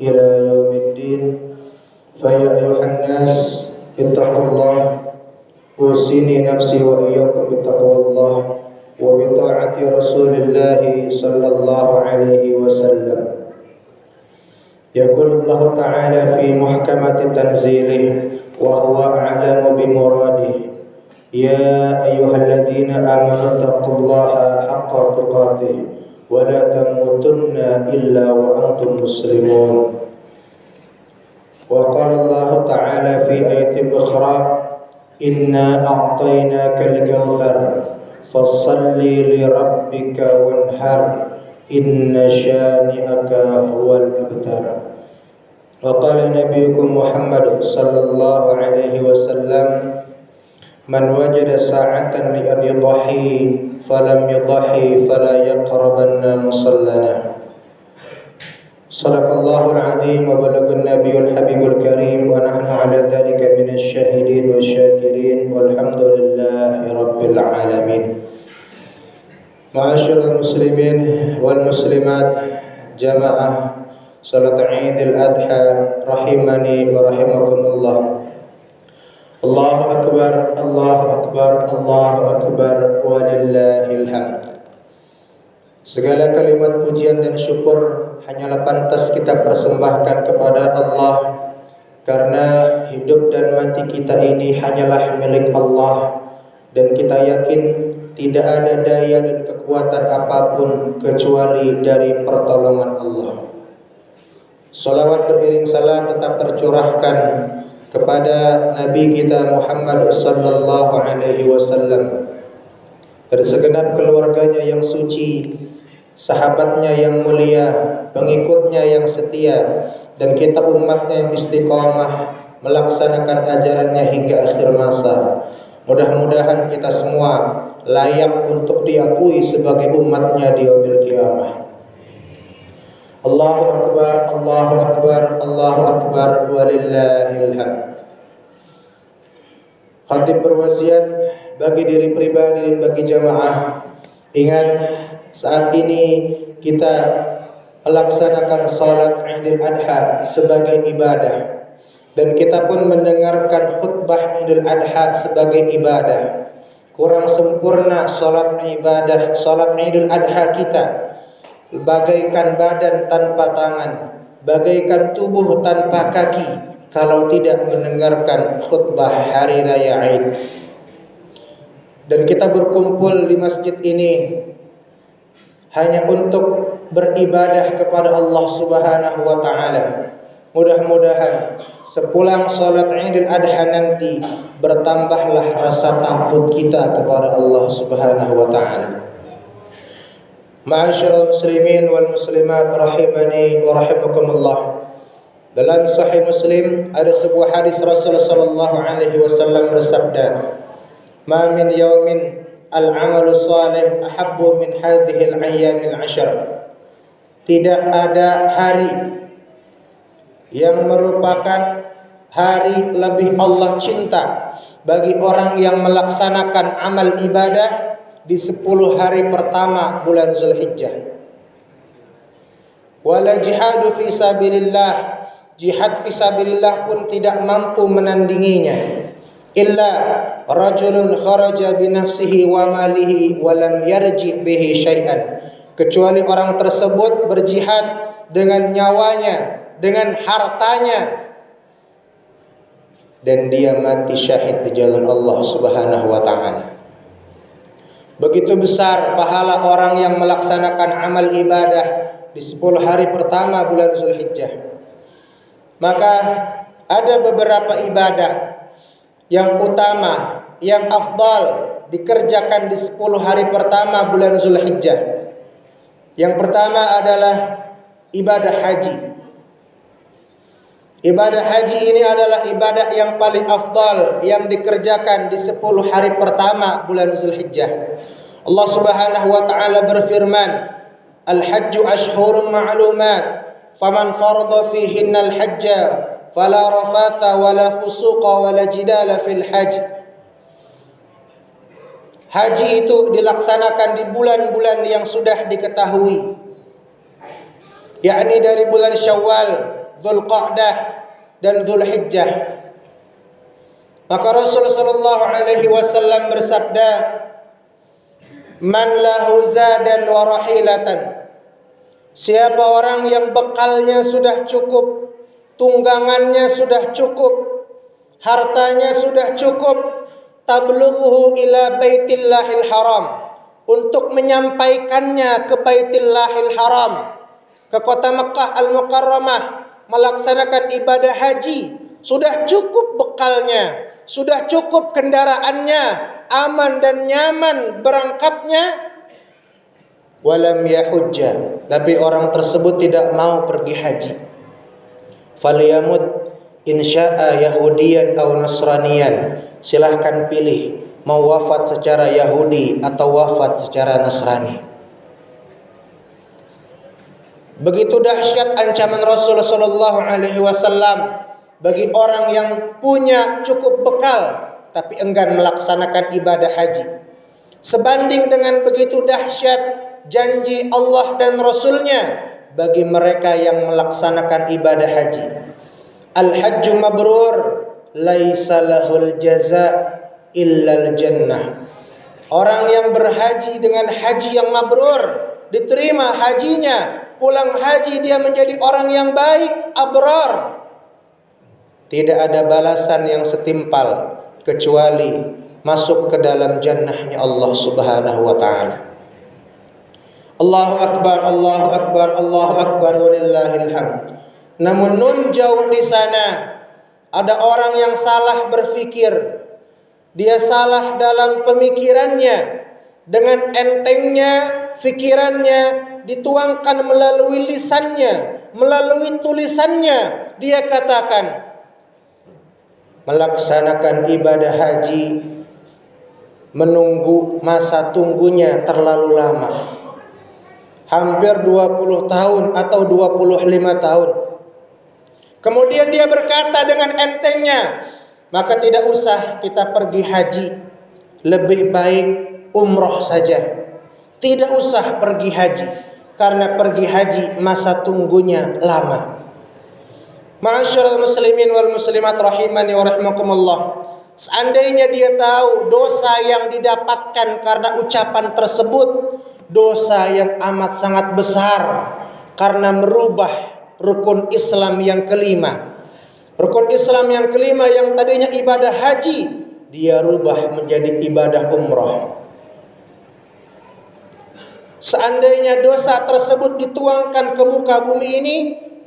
إلى يوم الدين. فيا أيها الناس اتقوا الله، أوصيني نفسي وإياكم بتقوى الله وبطاعة رسول الله صلى الله عليه وسلم. يقول الله تعالى في محكمة تنزيله وهو أعلم بمراده: يا أيها الذين آمنوا اتقوا الله حق تقاته ولا تموتن إلا وأنتم مسلمون. وقال الله تعالى في آية أخرى: إنا أعطيناك الكوثر فصل لربك وانحر إن شانئك هو الأبتر. وقال نبيكم محمد صلى الله عليه وسلم: من وجد ساعة لأن يضحي فلم يضحي فلا يقربن مصلنا. صدق الله العظيم وبلغ النبي الحبيب الكريم ونحن على ذلك من الشاهدين والشاكرين والحمد لله رب العالمين. Ma'asyiral muslimin wal muslimat, jamaah salat Idul Adha rahimani wa rahimakumullah. Allahu akbar, Allahu akbar, Allahu akbar, walillahil hamd. Segala kalimat pujian dan syukur hanyalah pantas kita persembahkan kepada Allah, karena hidup dan mati kita ini hanyalah milik Allah, dan kita yakin tidak ada daya dan kekuatan apapun kecuali dari pertolongan Allah. Salawat beriring salam tetap tercurahkan kepada Nabi kita Muhammad sallallahu alaihi wasallam, dan segenap keluarganya yang suci, sahabatnya yang mulia, pengikutnya yang setia, dan kita umatnya yang istiqamah melaksanakan ajarannya hingga akhir masa. Mudah-mudahan kita semua layak untuk diakui sebagai umatnya di yaumil qiyamah. Allahu akbar, Allahu akbar, Allahu akbar, walillahil hamd. Khatib berwasiat bagi diri pribadi dan bagi jamaah, ingat, saat ini kita melaksanakan salat Idul Adha sebagai ibadah, dan kita pun mendengarkan khutbah Idul Adha sebagai ibadah. Kurang sempurna salat ibadah, salat Idul Adha kita bagaikan badan tanpa tangan, bagaikan tubuh tanpa kaki, kalau tidak mendengarkan khutbah hari raya Id. Dan kita berkumpul di masjid ini hanya untuk beribadah kepada Allah Subhanahu wa taala. Mudah-mudahan sepulang salat Idul Adha nanti bertambahlah rasa takut kita kepada Allah Subhanahu wa taala. Ma'asyiral muslimin wal muslimat rahimani wa rahimakumullah. Dalam Sahih Muslim ada sebuah hadis Rasulullah sallallahu alaihi wasallam bersabda: "Ma min yaumin al-amalu salih ahabbu min hadhihi al-ayyamil 'ashr." Tidak ada hari yang merupakan hari lebih Allah cinta bagi orang yang melaksanakan amal ibadah di 10 hari pertama bulan Zulhijjah. Wala jihadu fi sabilillah, jihad fi sabilillah pun tidak mampu menandinginya. Illa rajulun kharaja bi nafsihi wa malihi wa lam yarji' bihi syai'an, kecuali orang tersebut berjihad dengan nyawanya, dengan hartanya, dan dia mati syahid di jalan Allah Subhanahu wa taala. Begitu besar pahala orang yang melaksanakan amal ibadah di 10 hari pertama bulan Zulhijjah. Maka ada beberapa ibadah yang utama, yang afdal dikerjakan di 10 hari pertama bulan Zulhijjah. Yang pertama adalah ibadah haji. Ibadah haji ini adalah ibadah yang paling afdal yang dikerjakan di 10 hari pertama bulan Zulhijjah. Allah Subhanahu wa taala berfirman, "Al-hajju ashhurun ma'lumat, faman farada fihinna al-hajja fala rafatha wala fusuqa wala jidala fil hajj." Haji itu dilaksanakan di bulan-bulan yang sudah diketahui, yakni dari bulan Syawal, Dzulqa'dah dan Dzulhijjah. Maka Rasulullah sallallahu alaihi wasallam bersabda, "Man lahu zadan wa rahilatan." Siapa orang yang bekalnya sudah cukup, tunggangannya sudah cukup, hartanya sudah cukup, tablughuhu ila baitillahil haram, untuk menyampaikannya ke Baitillahil Haram, ke kota Mekah Al-Mukarramah, melaksanakan ibadah haji, sudah cukup bekalnya, sudah cukup kendaraannya, aman dan nyaman berangkatnya, walam yahujja, tapi orang tersebut tidak mau pergi haji, falyamut insya'a yahudiyan aw nasraniyan, silahkan pilih mau wafat secara Yahudi atau wafat secara Nasrani. Begitu dahsyat ancaman Rasulullah sallallahu alaihi wasallam bagi orang yang punya cukup bekal tapi enggan melaksanakan ibadah haji. Sebanding dengan begitu dahsyat janji Allah dan Rasulnya bagi mereka yang melaksanakan ibadah haji. Al-hajju mabrur laisa lahul jaza' illal jannah. Orang yang berhaji dengan haji yang mabrur, diterima hajinya, pulang haji dia menjadi orang yang baik, abrar, tidak ada balasan yang setimpal kecuali masuk ke dalam jannahnya Allah Subhanahu wa taala. Allahu akbar, Allahu akbar, Allahu akbar, walillahil hamd. Namun nun jauh di sana ada orang yang salah berfikir. Dia salah dalam pemikirannya. Dengan entengnya fikirannya dituangkan melalui lisannya, melalui tulisannya. Dia katakan melaksanakan ibadah haji menunggu masa tunggunya terlalu lama, hampir 20 tahun atau 25 tahun. Kemudian dia berkata dengan entengnya, maka tidak usah kita pergi haji, lebih baik umroh saja. Tidak usah pergi haji, karena pergi haji masa tunggunya lama. Ma'asyiral muslimin wal muslimat rahimani wa rahimakumullah. Seandainya dia tahu dosa yang didapatkan karena ucapan tersebut, dosa yang amat sangat besar, karena merubah rukun Islam yang kelima. Rukun Islam yang kelima yang tadinya ibadah haji, dia rubah menjadi ibadah umrah. Seandainya dosa tersebut dituangkan ke muka bumi ini,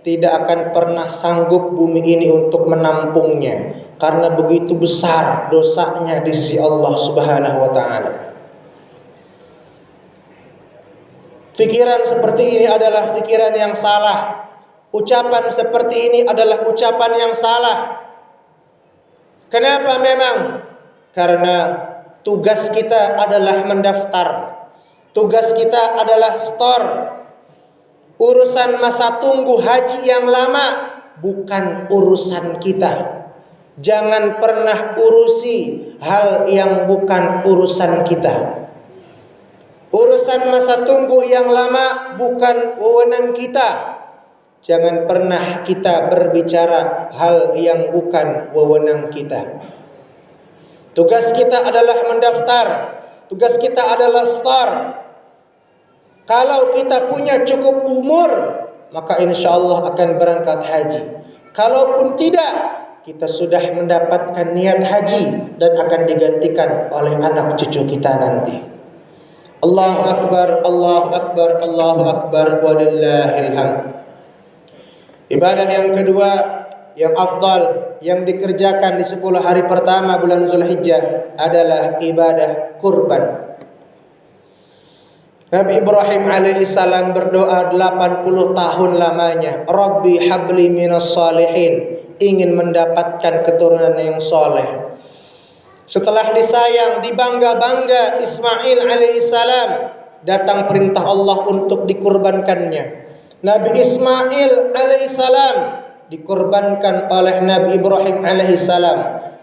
tidak akan pernah sanggup bumi ini untuk menampungnya, karena begitu besar dosanya di sisi Allah Subhanahu wa taala. Pikiran seperti ini adalah pikiran yang salah. Ucapan seperti ini adalah ucapan yang salah. Kenapa memang? Karena tugas kita adalah mendaftar. Tugas kita adalah store. Urusan masa tunggu haji yang lama bukan urusan kita. Jangan pernah urusi hal yang bukan urusan kita. Urusan masa tunggu yang lama bukan wewenang kita. Jangan pernah kita berbicara hal yang bukan wewenang kita. Tugas kita adalah mendaftar. Tugas kita adalah store. Kalau kita punya cukup umur, maka insya Allah akan berangkat haji. Kalaupun tidak, kita sudah mendapatkan niat haji dan akan digantikan oleh anak cucu kita nanti. Allahu akbar, Allahu akbar, Allahu akbar, walillahil hamd. Ibadah yang kedua yang afdal yang dikerjakan di 10 hari pertama bulan Zulhijjah adalah ibadah kurban. Nabi Ibrahim alaihi salam berdoa 80 tahun lamanya, Rabbi habli minas salihin, ingin mendapatkan keturunan yang soleh. Setelah disayang, dibangga-bangga Ismail alaihi salam, datang perintah Allah untuk dikurbankannya. Nabi Ismail alaihissalam dikorbankan oleh Nabi Ibrahim alaihissalam,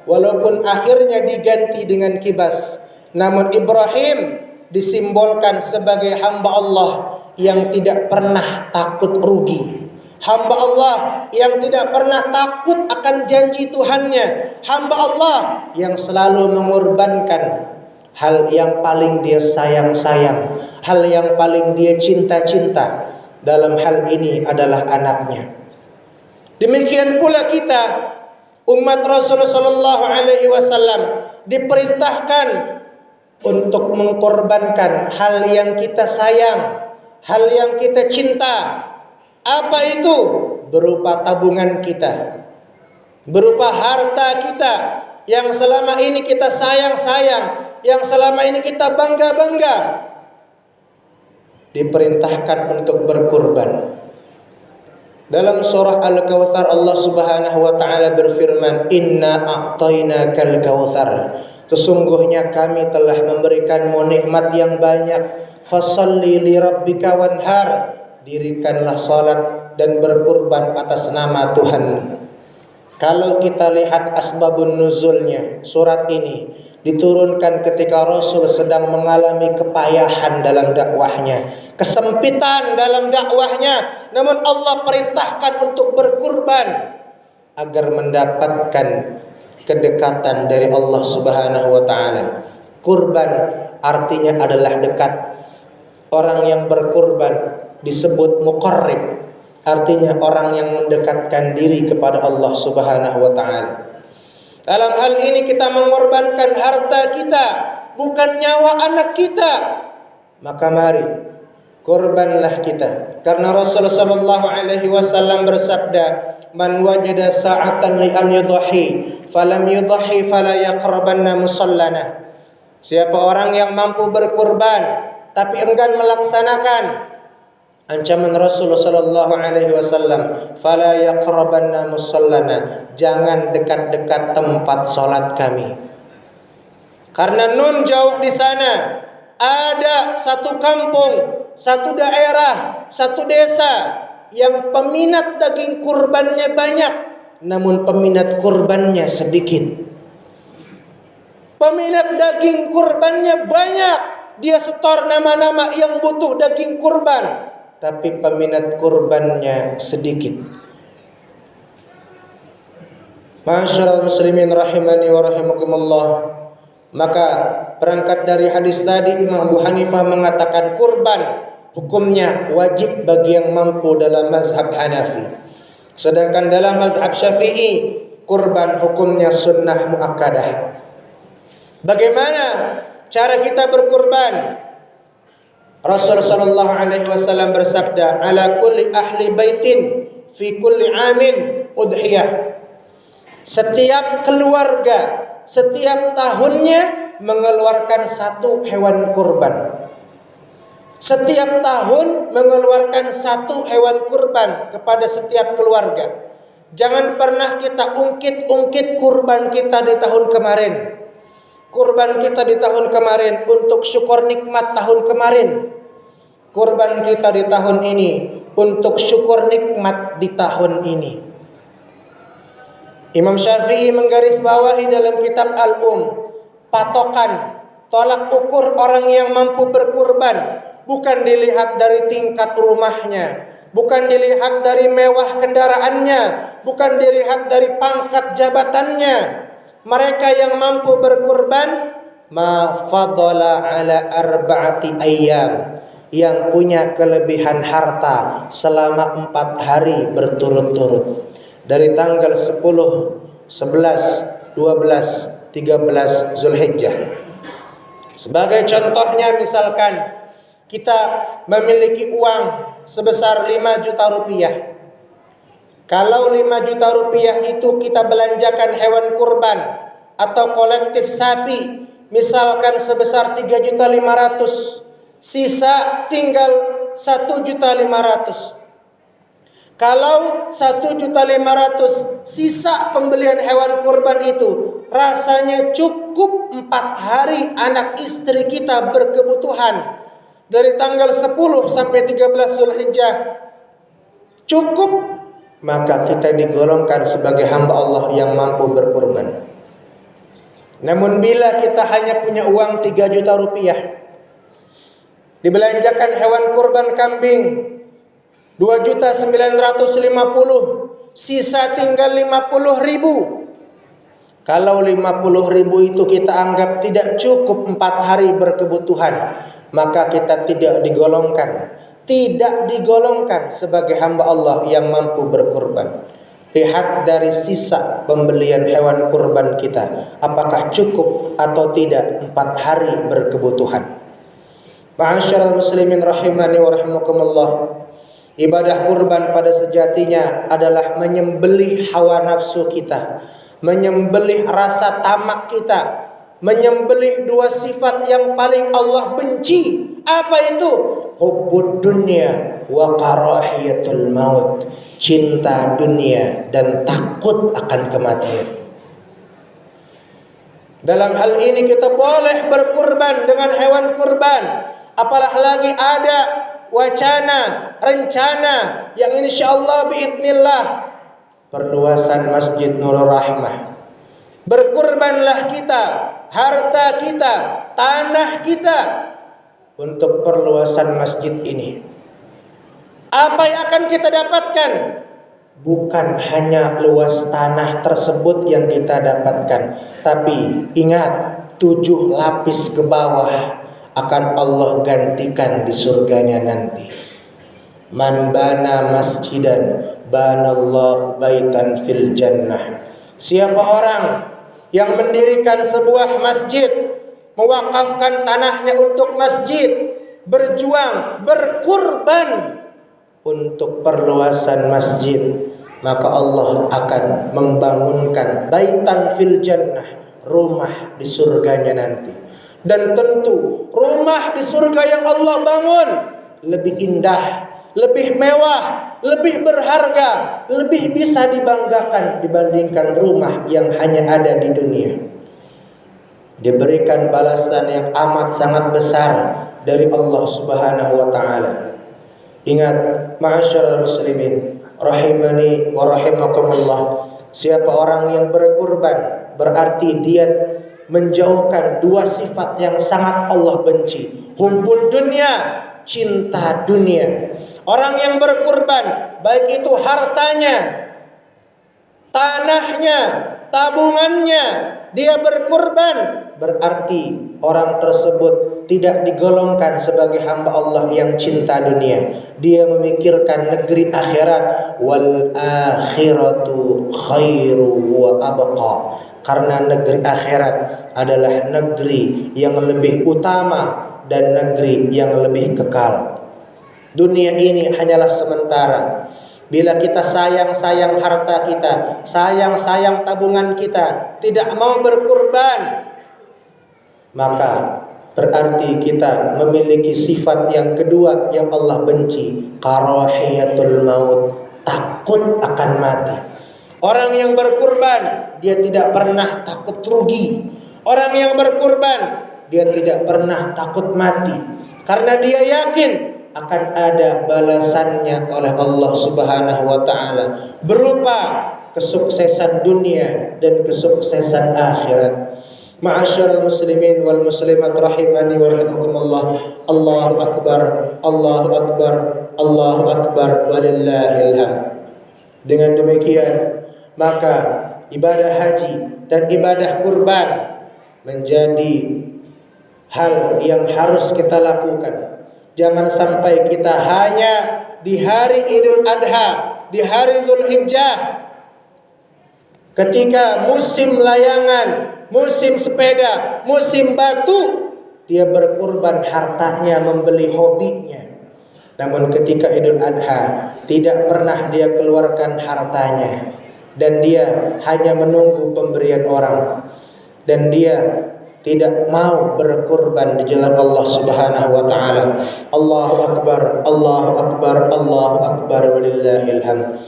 walaupun akhirnya diganti dengan kibas. Namun Ibrahim disimbolkan sebagai hamba Allah yang tidak pernah takut rugi, hamba Allah yang tidak pernah takut akan janji Tuhannya, hamba Allah yang selalu mengorbankan hal yang paling dia sayang-sayang, hal yang paling dia cinta-cinta. Dalam hal ini adalah anaknya. Demikian pula kita, umat Rasulullah sallallahu alaihi wasallam, diperintahkan untuk mengorbankan hal yang kita sayang, hal yang kita cinta. Apa itu? Berupa tabungan kita, berupa harta kita yang selama ini kita sayang-sayang, yang selama ini kita bangga-bangga. Diperintahkan untuk berkurban. Dalam surah Al-Kautsar Allah Subhanahu wa taala berfirman, "Inna a'tainakal kautsar." Sesungguhnya kami telah memberikanmu nikmat yang banyak. Fasholli li rabbika wanhar. Dirikanlah salat dan berkurban atas nama Tuhanmu. Kalau kita lihat asbabun nuzulnya, surat ini diturunkan ketika Rasul sedang mengalami kepayahan dalam dakwahnya, kesempitan dalam dakwahnya, namun Allah perintahkan untuk berkurban agar mendapatkan kedekatan dari Allah Subhanahu wa taala. Kurban artinya adalah dekat. Orang yang berkurban disebut muqarrib, artinya orang yang mendekatkan diri kepada Allah Subhanahu wa taala. Dalam hal ini kita mengorbankan harta kita, bukan nyawa anak kita. Maka mari korbanlah kita. Karena Rasulullah sallallahu alaihi wasallam bersabda, "Man wajada sa'atan li an yudhi, falam yudhi fala yaqrabanna musallana." Siapa orang yang mampu berkurban tapi enggan melaksanakan ancaman Rasulullah sallallahu alaihi wasallam, fala yaqrabanna musallana, jangan dekat-dekat tempat salat kami. Karena nun jauh di sana ada satu kampung, satu daerah, satu desa yang peminat daging kurbannya banyak, namun peminat kurbannya sedikit. Peminat daging kurbannya banyak, dia setor nama-nama yang butuh daging kurban, tapi peminat kurbannya sedikit. Ma'asyiral muslimin rahimani wa rahimakumullah. Maka berangkat dari hadis tadi, Imam Abu Hanifah mengatakan kurban hukumnya wajib bagi yang mampu dalam mazhab Hanafi. Sedangkan dalam mazhab Syafi'i, kurban hukumnya sunnah muakkadah. Bagaimana cara kita berkurban? Rasulullah sallallahu alaihi wasallam bersabda, "Ala kulli ahli baitin fi kulli amin udhiyah." Setiap keluarga setiap tahunnya mengeluarkan satu hewan kurban. Setiap tahun mengeluarkan satu hewan kurban kepada setiap keluarga. Jangan pernah kita ungkit-ungkit kurban kita di tahun kemarin. Kurban kita di tahun kemarin untuk syukur nikmat tahun kemarin. Kurban kita di tahun ini untuk syukur nikmat di tahun ini. Imam Syafi'i menggarisbawahi dalam kitab Al-Um, patokan, tolak ukur orang yang mampu berkurban bukan dilihat dari tingkat rumahnya, bukan dilihat dari mewah kendaraannya, bukan dilihat dari pangkat jabatannya. Mereka yang mampu berkurban ma fadala ala arba'ati ayyam, yang punya kelebihan harta selama 4 hari berturut-turut, dari tanggal 10, 11, 12, 13 Zulhijjah. Sebagai contohnya, misalkan kita memiliki uang sebesar 5 juta rupiah. Kalau 5 juta rupiah itu kita belanjakan hewan kurban atau kolektif sapi, misalkan sebesar 3.500.000, sisa tinggal 1.500.000. Kalau 1.500.000 sisa pembelian hewan kurban itu, rasanya cukup 4 hari anak istri kita berkebutuhan. Dari tanggal 10 sampai 13 Zulhijjah cukup, maka kita digolongkan sebagai hamba Allah yang mampu berkurban. Namun bila kita hanya punya uang 3 juta rupiah, dibelanjakan hewan kurban kambing, 2.950.000, sisa tinggal 50.000. Kalau 50.000 itu kita anggap tidak cukup 4 hari berkebutuhan, maka kita tidak digolongkan sebagai hamba Allah yang mampu berkurban. Lihat dari sisa pembelian hewan kurban kita, apakah cukup atau tidak 4 hari berkebutuhan. Ma'asyiral muslimin rahimani wa rahimakumullah. Ibadah kurban pada sejatinya adalah menyembelih hawa nafsu kita, menyembelih rasa tamak kita, menyembelih dua sifat yang paling Allah benci. Apa itu? Hubbud dunya wa karahiyatul maut. Cinta dunia dan takut akan kematian. Dalam hal ini kita boleh berkurban dengan hewan kurban, apalagi ada wacana, rencana yang insyaallah biidznillah perluasan Masjid Nurul Rahmah. Berkurbanlah kita, harta kita, tanah kita untuk perluasan masjid ini. Apa yang akan kita dapatkan? Bukan hanya luas tanah tersebut yang kita dapatkan, tapi ingat 7 lapis ke bawah akan Allah gantikan di surganya nanti. Man bana masjidan banallahu baitan fil jannah. Siapa orang yang mendirikan sebuah masjid, mewakafkan tanahnya untuk masjid, berjuang, berkurban untuk perluasan masjid, maka Allah akan membangunkan baitan fil jannah, rumah di surganya nanti. Dan tentu rumah di surga yang Allah bangun lebih indah, lebih mewah, lebih berharga, lebih bisa dibanggakan dibandingkan rumah yang hanya ada di dunia. Diberikan balasan yang amat sangat besar dari Allah Subhanahu wa taala. Ingat, ma'asyiral muslimin rahimani wa rahimakumullah, siapa orang yang berkurban berarti dia menjauhkan dua sifat yang sangat Allah benci. Hubbud dunya, cinta dunia. Orang yang berkurban, baik itu hartanya, tanahnya, tabungannya, dia berkurban, berarti orang tersebut tidak digolongkan sebagai hamba Allah yang cinta dunia. Dia memikirkan negeri akhirat. Wal akhiratu khairu wa abqa. Karena negeri akhirat adalah negeri yang lebih utama dan negeri yang lebih kekal. Dunia ini hanyalah sementara. Bila kita sayang-sayang harta kita, sayang-sayang tabungan kita, tidak mau berkurban, maka berarti kita memiliki sifat yang kedua yang Allah benci, karahiyatul maut, takut akan mati. Orang yang berkurban, dia tidak pernah takut rugi. Orang yang berkurban, dia tidak pernah takut mati, karena dia yakin akan ada balasannya oleh Allah Subhanahu wa taala berupa kesuksesan dunia dan kesuksesan akhirat. Ma'asyiral muslimin wal muslimat rahimani wa rahimakumullah. Allahu akbar, Allahu akbar, Allahu akbar walillahil hamd. Dengan demikian, maka ibadah haji dan ibadah kurban menjadi hal yang harus kita lakukan. Jangan sampai kita hanya di hari Idul Adha, di hari Dzulhijjah, ketika musim layangan, musim sepeda, musim batu, dia berkurban hartanya membeli hobinya. Namun ketika Idul Adha, tidak pernah dia keluarkan hartanya, dan dia hanya menunggu pemberian orang, dan dia tidak mau berkurban di jalan Allah Subhanahu wa taala. Allahu akbar, Allahu akbar, Allahu akbar walillahil hamd.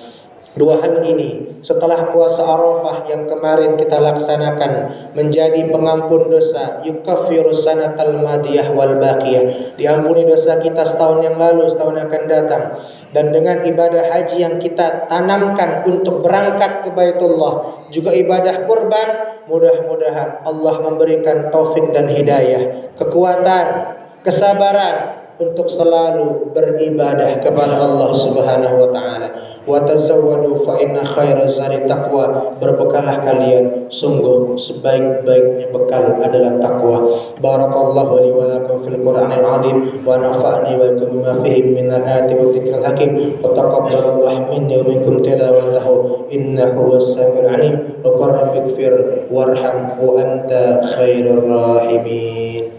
Dua hal ini setelah puasa Arafah yang kemarin kita laksanakan menjadi pengampun dosa, yukaffirus sanatal madiyah wal baqiyah, diampuni dosa kita setahun yang lalu, setahun yang akan datang. Dan dengan ibadah haji yang kita tanamkan untuk berangkat ke Baitullah, juga ibadah kurban, mudah-mudahan Allah memberikan taufik dan hidayah, kekuatan, kesabaran untuk selalu beribadah kepada Allah Subhanahu wa taala. Wa tazawwadu fa inna khairaz zadi taqwa. Berbekalah kalian, sungguh sebaik-baiknya bekal adalah takwa. Barakallahu li wa lakum fil Qur'anil azim wa nafa'ni wa lakum bima fihi min al-ayati wa dzikril hakim. Wa taqabbalallahu minni wa minkum tilawatahu innahu was-sami'ul 'alim. Wa qur rabbighfir warham wa anta khairur rahimin.